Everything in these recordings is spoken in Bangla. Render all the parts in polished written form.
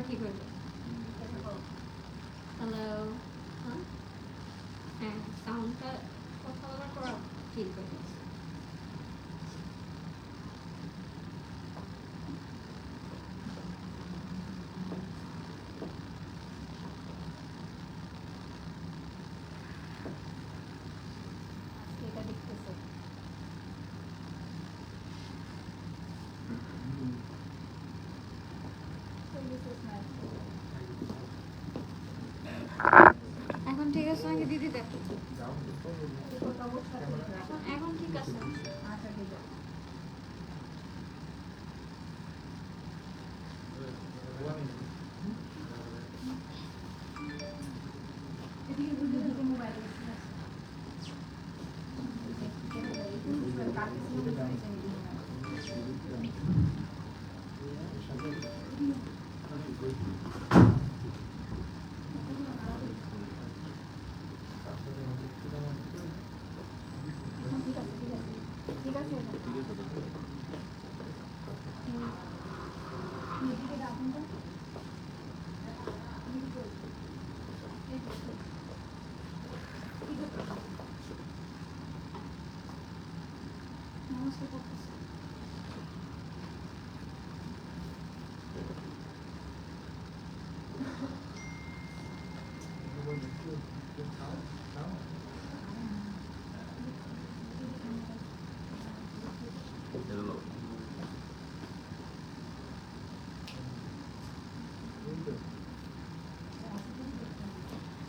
ঠিক হয়ে যাবে। হ্যালো, হ্যাঁ সাউন্ডটা কথা বলার পর ঠিক হয়ে যাবে। এখন ঠিক আছে নাকি দিদি? দেখো এখন ঠিক আছে। আচ্ছা ঠিক আছে।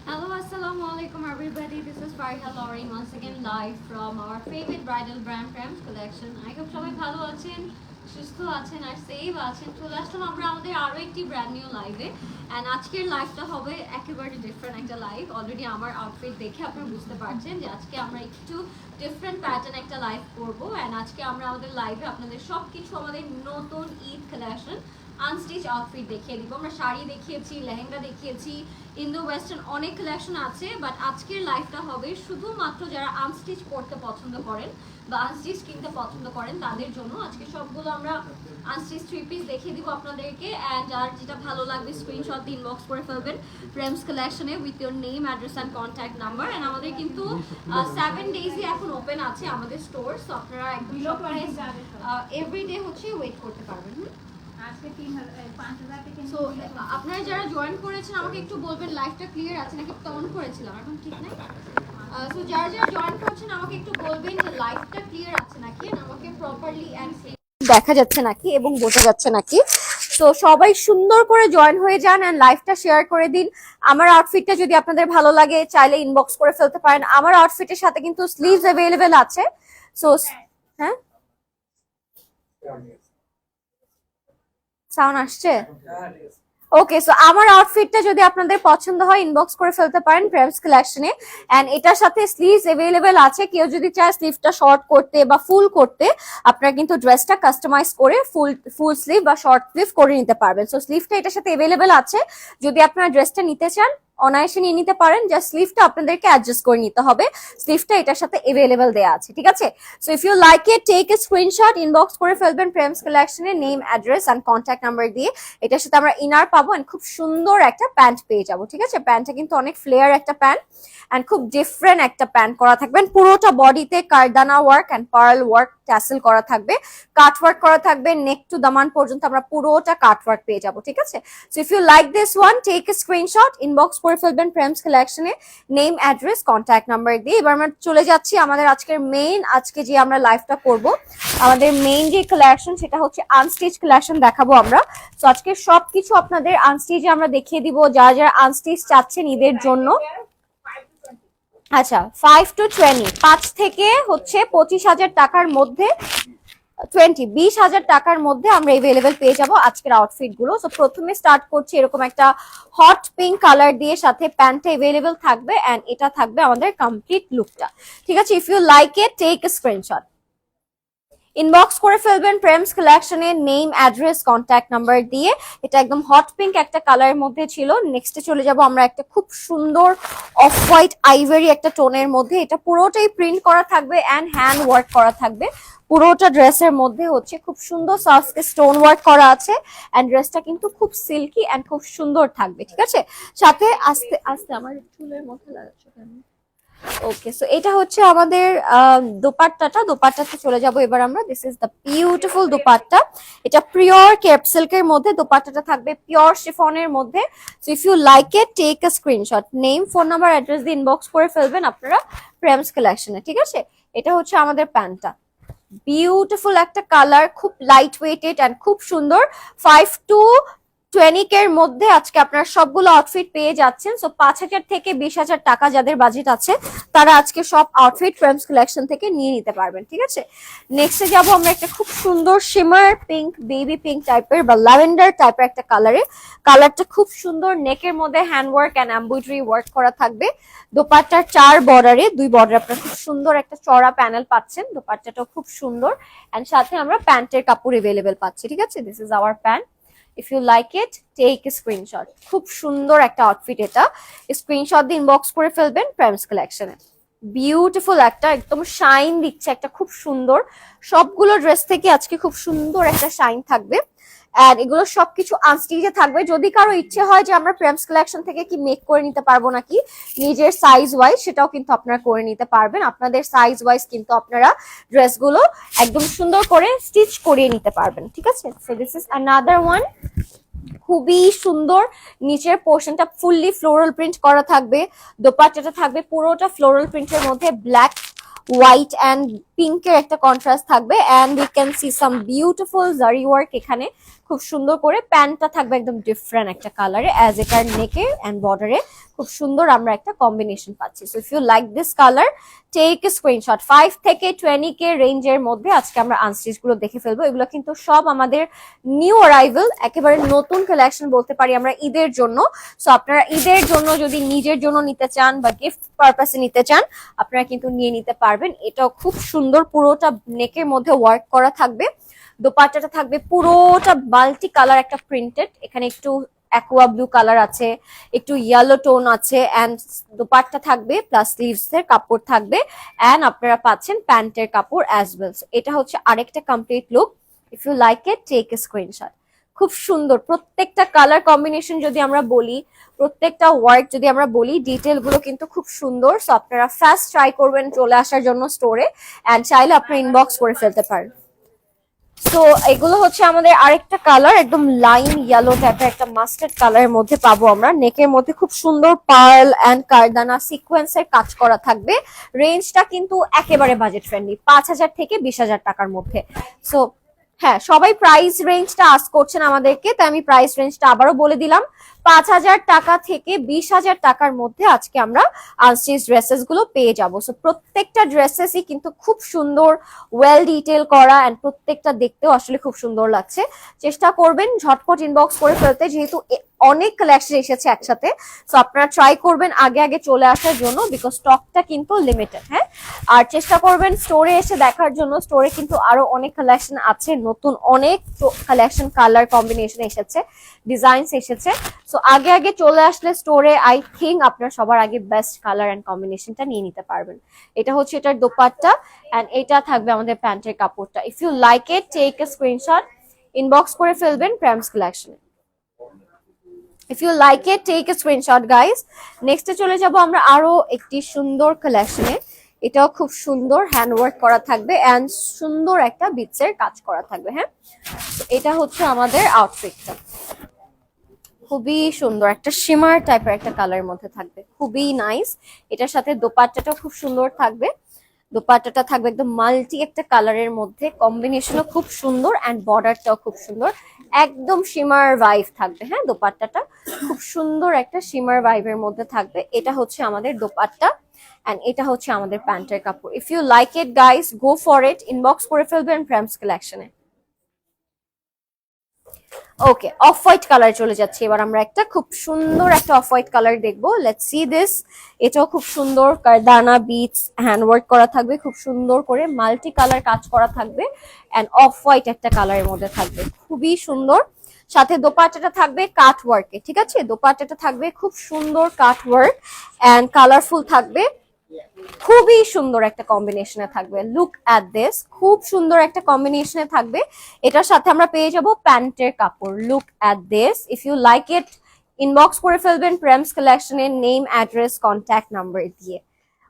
Hello, assalamu alaikum everybody. This is Fariha Lori once again live from our favorite bridal brand Prems collection. I hope সবাই ভালো আছেন, সুস্থ আছেন আর সেভ আছেন। চলে আসলাম আমরা আমাদের আরো একটি ব্র্যান্ড নিউ লাইভে। এন্ড আজকের লাইভটা হবে একেবারে ডিফারেন্ট একটা লাইভ। অলরেডি আমার আউটফিট দেখে আপনারা বুঝতে পারছেন যে আজকে আমরা একটু ডিফারেন্ট প্যাটার্ন একটা লাইভ করব। এন্ড আজকে আমরা আমাদের লাইভে আপনাদের সবকিছু আমাদের নতুন ঈদ কালেকশন আনস্টিচ আউটফিট দেখিয়ে দিব। আমরা শাড়ি দেখিয়েছি, লেহেঙ্গা দেখিয়েছি, ইন্দো ওয়েস্টার্ন অনেক কালেকশন আছে। বাট আজকের লাইভটা হবে শুধুমাত্র যারা আনস্টিচ পরতে পছন্দ করেন বা আনস্টিচ কিনতে পছন্দ করেন তাদের জন্য। আজকে সবগুলো আমরা আনস্টিচ থ্রি পিস দেখিয়ে দিব আপনাদেরকে। অ্যান্ড যার যেটা ভালো লাগবে স্ক্রিনশট দিয়ে ইনবক্স করে ফেলবেন প্রেমস কালেকশনে with your name, address and contact number. And আমাদের কিন্তু 7 ডেজই এখন ওপেন আছে আমাদের স্টোর। সো আপনারা একদম এভরিডে হচ্ছে ওয়েট করতে পারবেন। সো আপনারা যারা জয়েন করেছেন আমাকে একটু বলবেন লাইভটা ক্লিয়ার আছে নাকি? অন করেছিলাম, এখন ঠিক নাই। সো যারা যারা জয়েন করছেন আমাকে একটু বলবেন যে লাইভটা ক্লিয়ার আছে নাকি, আমাকে প্রপারলি এন্ড দেখা যাচ্ছে নাকি এবং বোঝা যাচ্ছে নাকি। তো সবাই সুন্দর করে জয়েন হয়ে যান এন্ড লাইভটা শেয়ার করে দিন। আমার আউটফিটটা যদি আপনাদের ভালো লাগে চাইলে ইনবক্স করে ফেলতে পারেন। আমার আউটফিটের সাথে কিন্তু স্লিভস अवेलेबल আছে। সো হ্যাঁ, সাউন্ড আসছে? ওকে, সো আমার আউটফিটটা যদি আপনাদের পছন্দ হয় ইনবক্স করে ফেলতে পারেন প্রেমস কালেকশনে। এন্ড এটার সাথে স্লিভস अवेलेबल আছে। কেউ যদি চায় স্লিভটা শর্ট করতে বা ফুল করতে, আপনারা কিন্তু ড্রেসটা কাস্টমাইজ করে ফুল স্লিভ বা শর্ট স্লিভ করে নিতে পারবেন। সো স্লিভটা এটার সাথে अवेलेबल আছে। যদি আপনারা ড্রেসটা নিতে চান অনায়াসে নিয়ে নিতে পারেন, যা স্লিভটা আপনাদেরকে অ্যাডজাস্ট করে নিতে হবে। স্লিভটা এটার সাথে अवेलेबल দেয়া আছে, ঠিক আছে? So if you like it take a screenshot, inbox করে ফেলবেন প্রেমস কালেকশনের name, address and contact number দিয়ে। এটার সাথে আমরা ইনার পাবো এন্ড খুব সুন্দর একটা প্যান্ট পেয়ে যাবো, ঠিক আছে? প্যান্টটা কিন্তু অনেক ফ্লেয়ার একটা প্যান্ট এন্ড খুব ডিফারেন্ট একটা প্যান্ট করা থাকবেন। পুরোটা বডিতে কারদানা work and pearl work tassel করা থাকবে, কাট ওয়ার্ক করা থাকবে। নেক টু দামান পর্যন্ত আমরা পুরোটা কাট ওয়ার্ক পেয়ে যাবো, ঠিক আছে? So if you like this one take a screenshot, inbox করে ফেলবেন প্রেমস কালেকশনে নেম, অ্যাড্রেস, কন্ট্যাক্ট নাম্বার দিয়ে। এবার আমরা চলে যাচ্ছি আমাদের আজকের মেইন, আজকে যে আমরা লাইভটা করব আমাদের মেইন যে কালেকশন সেটা হচ্ছে আনস্টিচ কালেকশন দেখাবো আমরা। তো আজকে সবকিছু আপনাদের আনস্টিচে আমরা দেখিয়ে দিব। যারা যারা আনস্টিচ চাচ্ছেন ঈদের জন্য, আচ্ছা 5 to 20, 5 থেকে হচ্ছে 25,000 টাকার মধ্যে, 20,000 টাকার মধ্যে আমরা এভেলেবেল পেয়ে যাব আজকের আউটফিট গুলো। তো প্রথমে স্টার্ট করছি এরকম একটা হট পিঙ্ক কালার দিয়ে, সাথে প্যান্টটা এভেলেবেল থাকবে এন্ড এটা থাকবে আমাদের কমপ্লিট লুকটা। ঠিক আছে, if you like it take a screenshot, inbox করে ফেলবেন প্রেমস কালেকশনের নেম, অ্যাড্রেস, কন্ট্যাক্ট নাম্বার দিয়ে। এটা একদম হট পিঙ্ক একটা কালারের মধ্যে ছিল। নেক্সটে চলে যাব আমরা একটা খুব সুন্দর অফ হোয়াইট আইভরি একটা টোনের মধ্যে। এটা পুরোটাই প্রিন্ট করা থাকবে এন্ড হ্যান্ড ওয়ার্ক করা থাকবে। পুরোটা ড্রেসের মধ্যে হচ্ছে খুব সুন্দর সফট স্টোন ওয়ার্ক করা আছে এন্ড ড্রেসটা কিন্তু খুব সিল্কি এন্ড খুব সুন্দর থাকবে। ঠিক আছে, সাথে আস্তে আস্তে আমার চুলের মধ্যে লাগাচ্ছ কেন? ওকে, সো এটা হচ্ছে আমাদের দোপাট্টাতে চলে যাব এবার আমরা। This is the beautiful dupatta. এটা পিওর কেপ সিল্কের মধ্যে, দোপাট্টাটা থাকবে পিওর শিফনের মধ্যে। So if you like it take a screenshot, name, phone number, address দিয়ে ইনবক্স করে ফেলবেন আপনারা প্রেমস কালেকশনে। ঠিক আছে, এটা হচ্ছে আমাদের প্যান্টটা। বিউটিফুল একটা কালার, খুব লাইট ওয়েটেড এন্ড খুব সুন্দর। 5 to 20 এর মধ্যে আজকে আপনারা সবগুলো আউটফিট পেয়ে যাচ্ছেন। সো 5,000 থেকে 20,000 টাকা যাদের বাজেট আছে তারা আজকে সব আউটফিট প্রেমস কালেকশন থেকে নিয়ে নিতে পারবেন। ঠিক আছে, নেক্সটে যাব আমরা একটা খুব সুন্দর শিমার পিঙ্ক, বেবি পিঙ্ক টাইপের বা ল্যাভেন্ডার টাইপের একটা কালারে। কালারটা খুব সুন্দর, নেকের মধ্যে hand work and embroidery work করা থাকবে। দোপাট্টার 4 বর্ডারে, 2 বর্ডারে আপনারা খুব সুন্দর একটা চড়া প্যানেল পাচ্ছেন। দোপাট্টাটাও খুব সুন্দর এন্ড সাথে আমরা প্যান্টের কাপড় এভেলেবেল পাচ্ছি। ঠিক আছে, this is our pant. If you like it take a screenshot. খুব সুন্দর একটা আউটফিট এটা, স্ক্রিনশট দিয়ে ইনবক্স করে ফেলবেন প্রেমস কালেকশনে। বিউটিফুল একটা একদম শাইন দিচ্ছে, একটা খুব সুন্দর। সবগুলো ড্রেস থেকে আজকে খুব সুন্দর একটা শাইন থাকবে এন্ড এগুলো সবকিছু আনস্টিচে থাকবে। যদি কারো ইচ্ছে হয় যে আমরা প্রেমস কালেকশন থেকে কি মেক করে নিতে পারবো নাকি নিজের সাইজ ওয়াইজ, সেটাও কিন্তু আপনারা করে নিতে পারবেন। আপনাদের সাইজ ওয়াইজ কিন্তু আপনারা ড্রেসগুলো একদম সুন্দর করে স্টিচ করিয়ে নিতে পারবেন। ঠিক আছে, so this is another one. খুবই সুন্দর, নিচের পোর্শনটা ফুললি ফ্লোরাল প্রিন্ট করা থাকবে। দোপাট্টাটা থাকবে পুরোটা ফ্লোরাল প্রিন্টের মধ্যে, ব্ল্যাক, হোয়াইট এন্ড পিঙ্কের একটা কন্ট্রাস্ট থাকবে and we can see some beautiful zari work এখানে খুব সুন্দর করে। প্যান্টটা থাকবে একদম ডিফারেন্ট একটা কালারে, অ্যাজ এটার নেকে এন্ড বর্ডারে খুব সুন্দর আমরা একটা কম্বিনেশন পাচ্ছি। So if you like this colour take a screenshot. 5 থেকে 20K রেঞ্জের মধ্যে আজকে আমরা আনস্টিচ গুলো দেখে ফেলবো। এগুলো কিন্তু সব আমাদের নিউ অ্যারাইভেল, একেবারে নতুন কালেকশন বলতে পারি আমরা ঈদের জন্য। সো আপনারা ঈদের জন্য যদি নিজের জন্য নিতে চান বা গিফট পারপাসে নিতে চান আপনারা কিন্তু নিয়ে নিতে পারবেন। এটাও খুব সুন্দর, পুরোটা নেকের মধ্যে ওয়ার্ক করা থাকবে। দোপাট্টাটা থাকবে পুরোটা মাল্টি কালার একটা প্রিন্টেড, এখানে একটু অ্যাকোয়া ব্লু কালার আছে, একটু ইয়েলো টোন আছে এন্ড দোপাট্টা থাকবে প্লাস স্লিভস এর কাপড় থাকবে এন্ড আপনারা পাচ্ছেন প্যান্টের কাপড় অ্যাজ ওয়েল। এটা হচ্ছে আরেকটা complete look. If you like it take a screenshot. খুব সুন্দর প্রত্যেকটা কালার কম্বিনেশন যদি আমরা বলি, প্রত্যেকটা ওয়ার্ক যদি আমরা বলি, ডিটেল গুলো কিন্তু খুব সুন্দর। সো আপনারা ফার্স্ট ট্রাই করবেন চলে আসার জন্য স্টোরে এন্ড চাইলে আপনারা ইনবক্স করে ফেলতে পারেন। সো এগুলো হচ্ছে আমাদের আরেকটা কালার, একদম লাইন ইয়েলো টাইপের একটা মাস্টার্ড কালারের মধ্যে পাবো আমরা। নেকের মধ্যে খুব সুন্দর পার্ল এন্ড কারদানা সিকোয়েন্সের কাজ করা থাকবে। রেঞ্জটা কিন্তু একেবারে বাজেট ফ্রেন্ডলি, 5,000 থেকে 20,000 টাকার মধ্যে। সো হ্যাঁ, সবাই প্রাইস রেঞ্জটা আস্ক করছেন আমাদেরকে, তাই আমি প্রাইস রেঞ্জটা আবারও বলে দিলাম। 5,000 টাকা থেকে 20,000 টাকার মধ্যে আজকে আমরা আনস্টিচ ড্রেসেস গুলো পেয়ে যাবো। সো প্রত্যেকটা ড্রেসেসই কিন্তু খুব সুন্দর, ওয়েল ডিটেল করা এন্ড প্রত্যেকটা দেখতেও আসলে খুব সুন্দর লাগছে। চেষ্টা করবেন ঝটপট ইনবক্স করে ফেলতে, যেহেতু অনেক কালেকশন এসেছে একসাথে। সো আপনারা ট্রাই করবেন আগে আগে চলে আসার জন্য, বিকজ স্টকটা কিন্তু লিমিটেড। হ্যাঁ, আর চেষ্টা করবেন স্টোরে এসে দেখার জন্য। স্টোরে কিন্তু আরো অনেক কালেকশন আছে, নতুন অনেক কালেকশন, কালার কম্বিনেশন এসেছে, ডিজাইনস এসেছে। সো আগে আগে চলে আসলে স্টোরে আই থিঙ্ক আপনার সবার আগে বেস্ট কালার এন্ড কম্বিনেশনটা নিয়ে নিতে পারবেন। এটা হচ্ছে এটার দোপাট্টা এন্ড এটা থাকবে আমাদের প্যান্টের কাপড়টা। If you like it take a screenshot, inbox করে ফেলবেন প্রেমস কালেকশনে। If you like it take a screenshot guys. নেক্সটে চলে যাব আমরা আরো একটি সুন্দর কালেকশনে। এটাও খুব সুন্দর, হ্যান্ড ওয়ার্ক করা থাকবে এন্ড সুন্দর একটা বিটসের কাজ করা থাকবে। হ্যাঁ, এটা হচ্ছে আমাদের আউটফিটটা। খুবই সুন্দর একটা শিমার টাইপের একটা কালারের মধ্যে থাকবে, খুবই নাইস। এটার সাথে দোপাট্টাটাও খুব সুন্দর থাকবে। দোপাট্টাটা থাকবে একদম মাল্টি একটা কালারের মধ্যে, কম্বিনেশনও খুব সুন্দর অ্যান্ড বর্ডারটাও খুব সুন্দর, একদম শিমার ভাইব থাকবে। হ্যাঁ, দোপাট্টাটা খুব সুন্দর একটা শিমার ভাইবের মধ্যে থাকবে। এটা হচ্ছে আমাদের দোপাট্টা এন্ড এটা হচ্ছে আমাদের প্যান্টের কাপড়। If you like it guys, go for it, inbox করে ফেলবেন প্রেমস কালেকশনে। ওকে, অফ হোয়াইট কালার চলে যাচ্ছে এবার আমরা একটা খুব সুন্দর একটা অফ হোয়াইট কালার দেখবো। Let's see this. এটাও খুব সুন্দর কারদানা বিটস হ্যান্ডওয়ার্ক করা থাকবে, খুব সুন্দর করে মাল্টি কালার কাজ করা থাকবে এন্ড অফ হোয়াইট একটা কালারের মধ্যে থাকবে, খুবই সুন্দর। সাথে দোপাট্টাটা থাকবে কাট ওয়ার্কে, ঠিক আছে? দোপাট্টাটা থাকবে খুব সুন্দর কাট ওয়ার্ক এন্ড কালারফুল থাকবে, খুবই সুন্দর একটা কম্বিনেশনে থাকবে। লুক অ্যাট দিস, খুব সুন্দর একটা কম্বিনেশনে থাকবে। এটার সাথে আমরা পেয়ে যাব প্যান্টের কাপড়। Look at this, if you like it inbox করে ফেলবেন প্রেমস কালেকশনের নেম, অ্যাড্রেস, কন্ট্যাক্ট নাম্বার দিয়ে।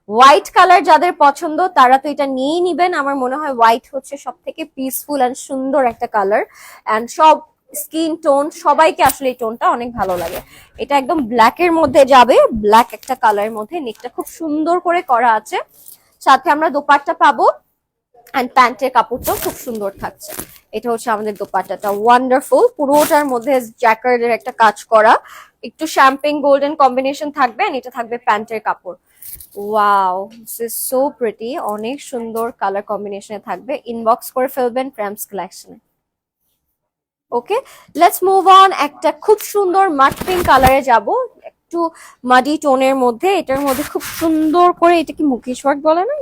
হোয়াইট কালার যাদের পছন্দ তারা তো এটা নিয়েই নিবেন। আমার মনে হয় হোয়াইট হচ্ছে সব থেকে পিসফুল অ্যান্ড সুন্দর একটা কালার অ্যান্ড সব স্কিন টোন সবাইকে আসলে এই টোনটা অনেক ভালো লাগে। এটা একদম ব্ল্যাক এর মধ্যে যাবে, ব্ল্যাক একটা কালারের মধ্যে, নেকটা খুব সুন্দর করে করা আছে। সাথে আমরা দোপাট্টা পাবো এন্ড প্যান্টের কাপড়টাও খুব সুন্দর থাকছে। এটা হচ্ছে আমাদের দোপাট্টাটা, ওয়ান্ডারফুল। পুরোটার মধ্যে জ্যাকার্ডের একটা কাজ করা, একটু শ্যাম্পেন গোল্ডেন কম্বিনেশন থাকবে এন্ড এটা থাকবে প্যান্টের কাপড়। Wow, this is so pretty, অনেক সুন্দর কালার কম্বিনেশনে থাকবে। ইনবক্স করে ফেলবেন প্রেমস কালেকশনে। ওকে, লেটস মুভ অন। একটা খুব সুন্দর মাট পিঙ্ক কালারে যাব, একটু মাডি টোনের মধ্যে। এটার মধ্যে খুব সুন্দর করে, এটা কি মুকেশ ওয়ার্ক বলে না,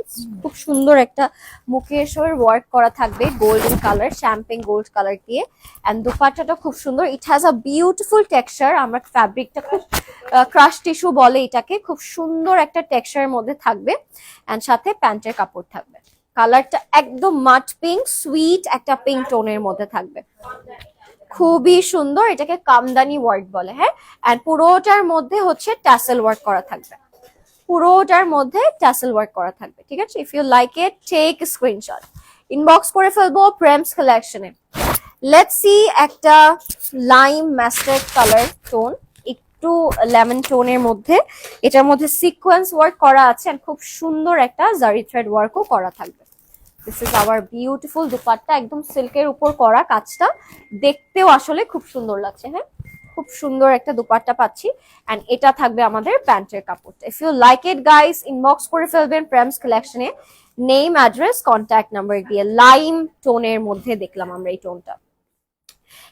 খুব সুন্দর একটা মুকেশের ওয়ার্ক করা থাকবে golden colour, champagne gold colour দিয়ে। এন্ড দোপাট্টাটা খুব সুন্দর, it has a beautiful texture. আমরা ফ্যাব্রিকটা খুব ক্রাশ টিস্যু বলে এটাকে, খুব সুন্দর একটা টেক্সচারের মধ্যে থাকবে এন্ড সাথে প্যান্টের কাপড় থাকবে। কালারটা একদম মাট পিঙ্ক, সুইট একটা পিঙ্ক টোনের মধ্যে থাকবে, খুবই সুন্দর। এটাকে কামদানি ওয়ার্ক বলে। হ্যাঁ, এন্ড পুরোটার মধ্যে হচ্ছে ট্যাসেল ওয়ার্ক করা থাকবে, পুরোটার মধ্যে ট্যাসেল ওয়ার্ক করা থাকবে, ঠিক আছে? If you like it take screenshot, inbox করে ফেলবো প্রেমস কালেকশনে। লেটস সি একটা লাইম মাস্টার্ড কালার টোন, একটু লেমন টোনের মধ্যে। এটার মধ্যে সিকোয়েন্স ওয়ার্ক করা আছে এন্ড খুব সুন্দর একটা জারি থ্রেড ওয়ার্কও করা থাকবে। This is hour beautiful dupatta, একদম সিল্কের উপর করা কাজটা, দেখতেও আসলে খুব সুন্দর লাগছে। হ্যাঁ, খুব সুন্দর একটা দুপাট্টা পাচ্ছি এন্ড এটা থাকবে আমাদের প্যান্টের কাপড়টা। If you like it guys, inbox করে ফেলবেন প্রেমস কালেকশনে নেম, অ্যাড্রেস, কন্ট্যাক্ট নাম্বার দিয়ে। লাইম টোনের মধ্যে দেখলাম আমরা এই টোনটা।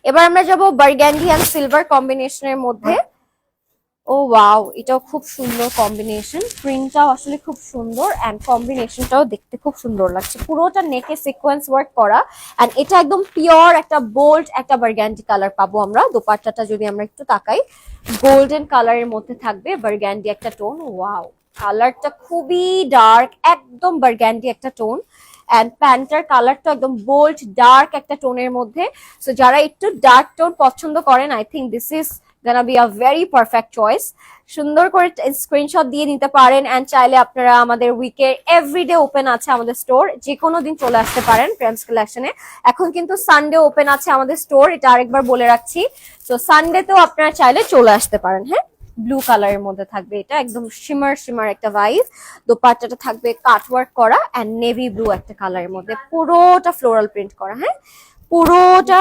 এবার আমরা যাব বার্গান্ডি এন্ড সিলভার কম্বিনেশনের মধ্যে। ও ওয়াও, এটাও খুব সুন্দর কম্বিনেশন, প্রিন্টটাও আসলে খুব সুন্দর এন্ড কম্বিনেশনটাও দেখতে খুব সুন্দর লাগছে। পুরোটা নেকে সিকোয়েন্স ওয়ার্ক করা এন্ড এটা একদম পিওর একটা বোল্ড একটা বার্গান্ডি কালার পাবো আমরা। দোপাট্টাটা যদি আমরা একটু তাকাই, গোল্ডেন কালারের মধ্যে থাকবে বার্গান্ডি একটা টোন। ওয়াও, কালারটা খুবই ডার্ক, একদম বার্গান্ডি একটা টোন এন্ড প্যান্টার কালারটা একদম বোল্ড ডার্ক একটা টোনের মধ্যে। সো যারা একটু ডার্ক টোন পছন্দ করেন, I think this is gonna be a very perfect choice. সুন্দর করে স্ক্রিনশট দিয়ে নিতে পারেন এন্ড চাইলে আপনারা আমাদের উইকে এভরিডে ওপেন আছে আমাদের স্টোর, যে কোনো দিন চলে আসতে পারেন প্রেমস কালেকশনে। এখন কিন্তু সানডে ওপেন আছে আমাদের স্টোর, এটা আরেকবার বলে রাখছি। তো সানডেতেও আপনারা চাইলে চলে আসতে পারেন। হ্যাঁ, ব্লু কালারের মধ্যে থাকবে, এটা একদম শিমার শিমার একটা ভাইব। দোপাট্টাটা থাকবে কাটওয়ার্ক করা এন্ড নেভি ব্লু একটা কালারের মধ্যে, পুরোটা ফ্লোরাল প্রিন্ট করা। হ্যাঁ, পুরোটা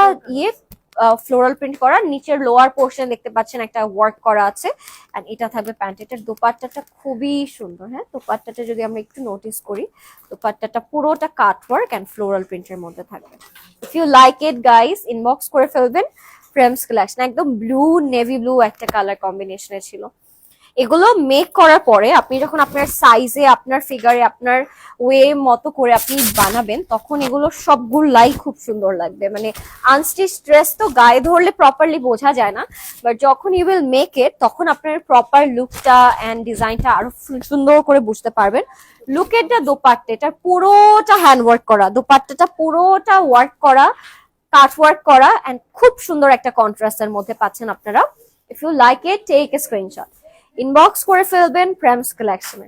ফ্লোরাল প্রিন্ট করা, নিচের লোয়ার পোর্শন দেখতে পাচ্ছেন একটা ওয়ার্ক করা আছে এন্ড এটা থাকবে প্যান্ট। এটার দোপাট্টাটা খুবই সুন্দর। হ্যাঁ, দোপাট্টাটা যদি আমরা একটু নোটিস করি, দোপাট্টাটা পুরোটা কাট ওয়ার্ক এন্ড ফ্লোরাল প্রিন্টের মধ্যে থাকবে। If you like it guys, inbox করে ফেলবেন প্রেমস কালেকশন। একদম ব্লু নেভি ব্লু একটা কালার কম্বিনেশনে ছিল। এগুলো মেক করার পরে আপনি যখন আপনার সাইজে, আপনার ফিগারে, আপনার ওয়ে মতো করে আপনি বানাবেন, তখন এগুলো সবগুলাই খুব সুন্দর লাগবে। মানে আনস্টিচ ড্রেস তো গায়ে ধরলে প্রপারলি বোঝা যায় না, বাট যখন ইউ উইল মেক ইট তখন আপনার প্রপার লুকটা এন্ড ডিজাইনটা আরো সুন্দর করে বুঝতে পারবেন। লুক এট দ্য দোপাট্টা, এটা পুরোটা হ্যান্ড ওয়ার্ক করা, দোপাট্টাটা পুরোটা ওয়ার্ক করা, কাট ওয়ার্ক করা এন্ড খুব সুন্দর একটা কন্ট্রাস্টের মধ্যে পাচ্ছেন আপনারা। If you like it take a screenshot, inbox করে ফেলবেন প্রেমস কালেকশনে।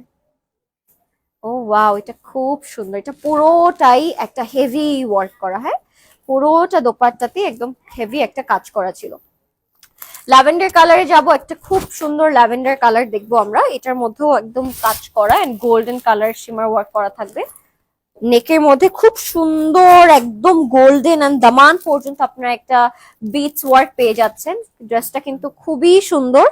ও ওয়াও, এটা খুব সুন্দর, এটা পুরোটাই একটা হেভি ওয়ার্ক করা। হ্যাঁ, পুরোটা দোপাট্টাতে একদম হেভি একটা কাজ করা ছিল। ল্যাভেন্ডার কালারে যাব, একটা খুব সুন্দর ল্যাভেন্ডার কালার দেখবো আমরা। এটার মধ্যেও একদম কাজ করা and golden colour shimmer work করা থাকবে। নেকের মধ্যে খুব সুন্দর একদম গোল্ডেন এন্ড দামান পর্যন্ত আপনারা একটা বিটস ওয়ার্ক পেয়ে যাচ্ছেন। ড্রেসটা কিন্তু খুবই সুন্দর।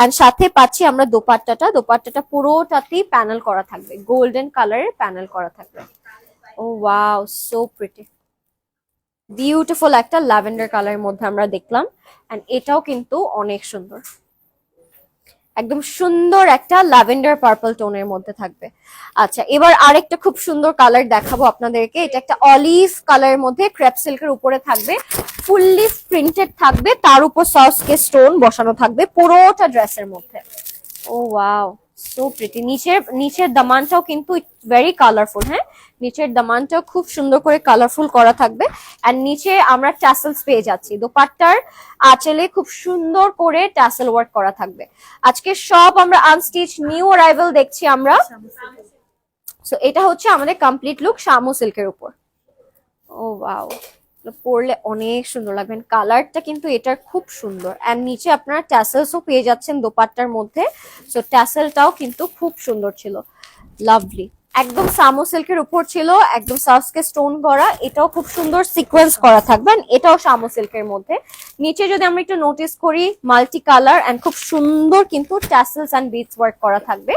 এন্ড সাথে পাচ্ছি আমরা দোপাট্টাটা পুরোটাতেই প্যানেল করা থাকবে, গোল্ডেন কালারের প্যানেল করা থাকবে। ও ওয়াও, সো প্রিটি, বিউটিফুল একটা ল্যাভেন্ডার কালারের মধ্যে আমরা দেখলাম। এন্ড এটাও কিন্তু অনেক সুন্দর, একদম সুন্দর একটা ল্যাভেন্ডার পার্পল টোনের মধ্যে থাকবে। আচ্ছা, এবার আরেকটা খুব সুন্দর কালার দেখাবো আপনাদেরকে। এটা একটা অলিভ কালারের মধ্যে ক্রেপ সিল্কের উপরে থাকবে, ফুললি প্রিন্টেড থাকবে, তার উপর সসকে স্টোন বসানো থাকবে পুরোটা ড্রেসের মধ্যে। ও ওয়াও, সো প্রিটি। নিচের দামানটাও কিন্তু ভেরি কালারফুল। হ্যাঁ, নিচের দামানটাও খুব সুন্দর করে কালারফুল করা থাকবে। আর নিচে আমরা ট্যাসেলস পেয়ে যাচ্ছি, দোপাট্টার আঁচলে খুব সুন্দর করে ট্যাসেল ওয়ার্ক করা থাকবে। আজকে সব আমরা আনস্টিচ নিউ অ্যারাইভাল দেখছি আমরা। সো এটা হচ্ছে আমাদের কমপ্লিট লুক শামু সিল্কের উপর। ও ওয়াও, পরলে অনেক সুন্দর লাগবে, কালারটা কিন্তু এটার খুব সুন্দর। এন্ড নিচে আপনারা ট্যাসেলসও পেয়ে যাচ্ছেন দোপাট্টার মধ্যে। সো ট্যাসেলটাও কিন্তু খুব সুন্দর ছিল, লাভলি, একদম সামো সিল্কের উপর ছিল, একদম সাসকে স্টোন করা। এটাও খুব সুন্দর সিকোয়েন্স করা থাকবে, এটাও সামো সিল্কের মধ্যে। নিচে যদি আমরা একটু নোটিস করি, মাল্টি কালার এন্ড খুব সুন্দর কিন্তু ট্যাসেলস এন্ড বিটস ওয়ার্ক করা থাকবে।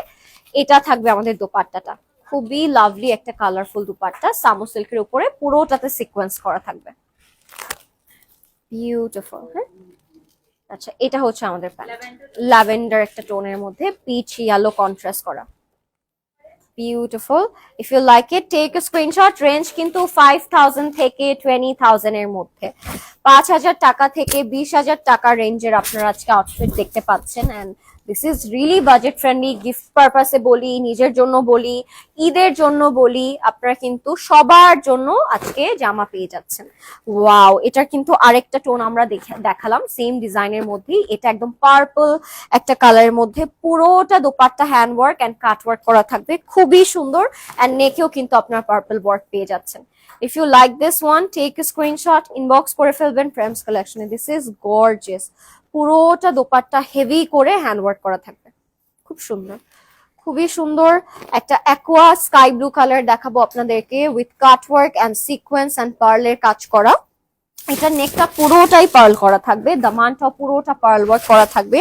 এটা থাকবে আমাদের দোপাট্টাটা, খুবই লাভলি একটা কালারফুল দুপাট্টা, সামো সিল্কের উপরে পুরোটাতে সিকোয়েন্স করা থাকবে, বিউটিফুল। হ্যাঁ, আচ্ছা, এটা হচ্ছে আমাদের ল্যাভেন্ডার একটা টোনের মধ্যে পিচ ইয়েলো কন্ট্রাস্ট করা, beautiful. If you like it take a screenshot. Range কিন্তু 5000 থেকে 20,000 এর মধ্যে, 5,000 টাকা থেকে 20,000 টাকা রেঞ্জের আপনারা আজকে আউটফিট দেখতে পাচ্ছেন। And this is really budget friendly. Gift পারপাসে বলি, নিজের জন্য বলি, ঈদের জন্য বলি, আপনারা কিন্তু সবার জন্য আজকে জামা পেয়ে যাচ্ছেন। ওয়াও, এটা কিন্তু আরেকটা টোন আমরা দেখালাম সেম ডিজাইনের মধ্যেই। এটা একদম পার্পল একটা কালারের মধ্যে, পুরোটা dupatta hand work and cut work করা থাকবে, খুবই সুন্দর। এন্ড নেকেও কিন্তু আপনার পার্পল ওয়ার্ক পেয়ে যাচ্ছেন। If you like this one, take a screenshot, inbox করে ফেলবেন প্রেমস কালেকশনে। This is gorgeous. পুরোটা দোপাট্টা হেভি করে হ্যান্ড ওয়ার্ক করা থাকবে, খুব সুন্দর, খুবই সুন্দর। একটা অ্যাকোয়া স্কাই ব্লু কালার দেখাবো আপনাদেরকে with cut work and sequence and পার্লের কাজ করা। এটা নেকটা পুরোটাই পার্ল করা থাকবে, দামানটা পুরোটা পার্ল ওয়ার্ক করা থাকবে।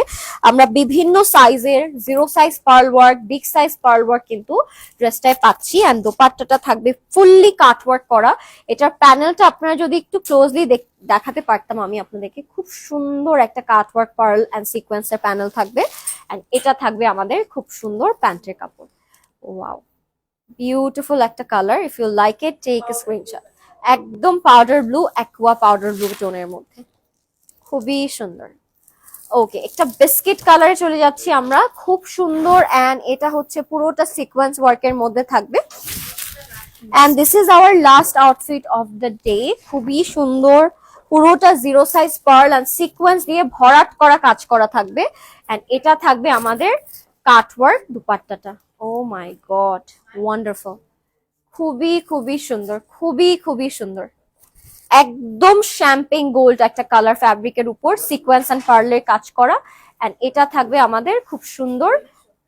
আমরা বিভিন্ন সাইজের 0 size pearl work, big size pearl work কিন্তু ড্রেসটায় পাচ্ছি। এন্ড দোপাট্টাটা থাকবে ফুললি কাট ওয়ার্ক করা। এটার প্যানেলটা আপনারা যদি একটু ক্লোজলি দেখাতে পারতাম আমি আপনাদেরকে, খুব সুন্দর একটা কাট ওয়ার্ক পার্ল এন্ড সিকোয়েন্সের প্যানেল থাকবে। এন্ড এটা থাকবে আমাদের খুব সুন্দর প্যান্টের কাপড়। ওয়াও, বিউটিফুল একটা colour. If you like it take a screenshot. একদম powder blue, aqua powder blue টোনের মধ্যে, খুবই সুন্দর। ওকে, একটা বিস্কিট কালারে চলে যাচ্ছি আমরা, খুব সুন্দর। এন্ড এটা হচ্ছে পুরোটা সিকোয়েন্স ওয়ার্কের মধ্যে থাকবে। And this is our last outfit of the day, খুবই সুন্দর, পুরোটা 0 সাইজ পার্ল এন্ড সিকোয়েন্স দিয়ে ভরাট করা কাজ করা থাকবে। এন্ড এটা থাকবে আমাদের কাট ওয়ার্ক দুপাট্টাটা। ও মাই গড, ওয়ান্ডারফুল, খুবই খুবই সুন্দর, খুবই সুন্দর, একদম শ্যাম্পেন গোল্ড একটা কালার ফ্যাব্রিকের উপর সিকোয়েন্স এন্ড পার্লের কাজ করা। এন্ড এটা থাকবে আমাদের খুব সুন্দর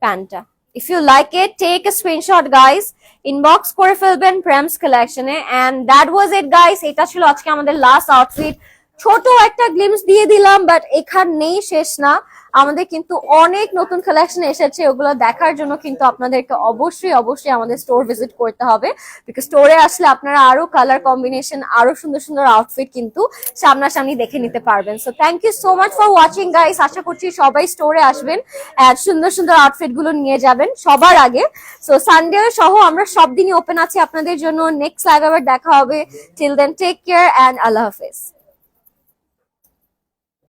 প্যান্টটা। If you like it take a screenshot guys, inbox করে ফেলবেন প্রেমস কালেকশনে। And that was it guys, এটা ছিল আজকে আমাদের লাস্ট আউটফিট। ছোট একটা গ্লিমস দিয়ে দিলাম, বাট এখানেই শেষ না, আমাদের কিন্তু অনেক নতুন কালেকশন এসেছে। ওগুলো দেখার জন্য কিন্তু আপনাদেরকে অবশ্যই আমাদের স্টোর ভিজিট করতে হবে, বিকজ স্টোরে আসলে আপনারা আরো কালার কম্বিনেশন, আরো সুন্দর সুন্দর আউটফিট কিন্তু সামনাসামনি দেখে নিতে পারবেন। So thank you so much for watching guys. আশা করছি সবাই স্টোরে আসবেন, সুন্দর সুন্দর আউটফিট গুলো নিয়ে যাবেন সবার আগে। সো সানডে সহ আমরা সব দিনই ওপেন আছি আপনাদের জন্য। নেক্সট লাইভ আবার দেখা হবে। Till then take care and আল্লাহ হাফেজ।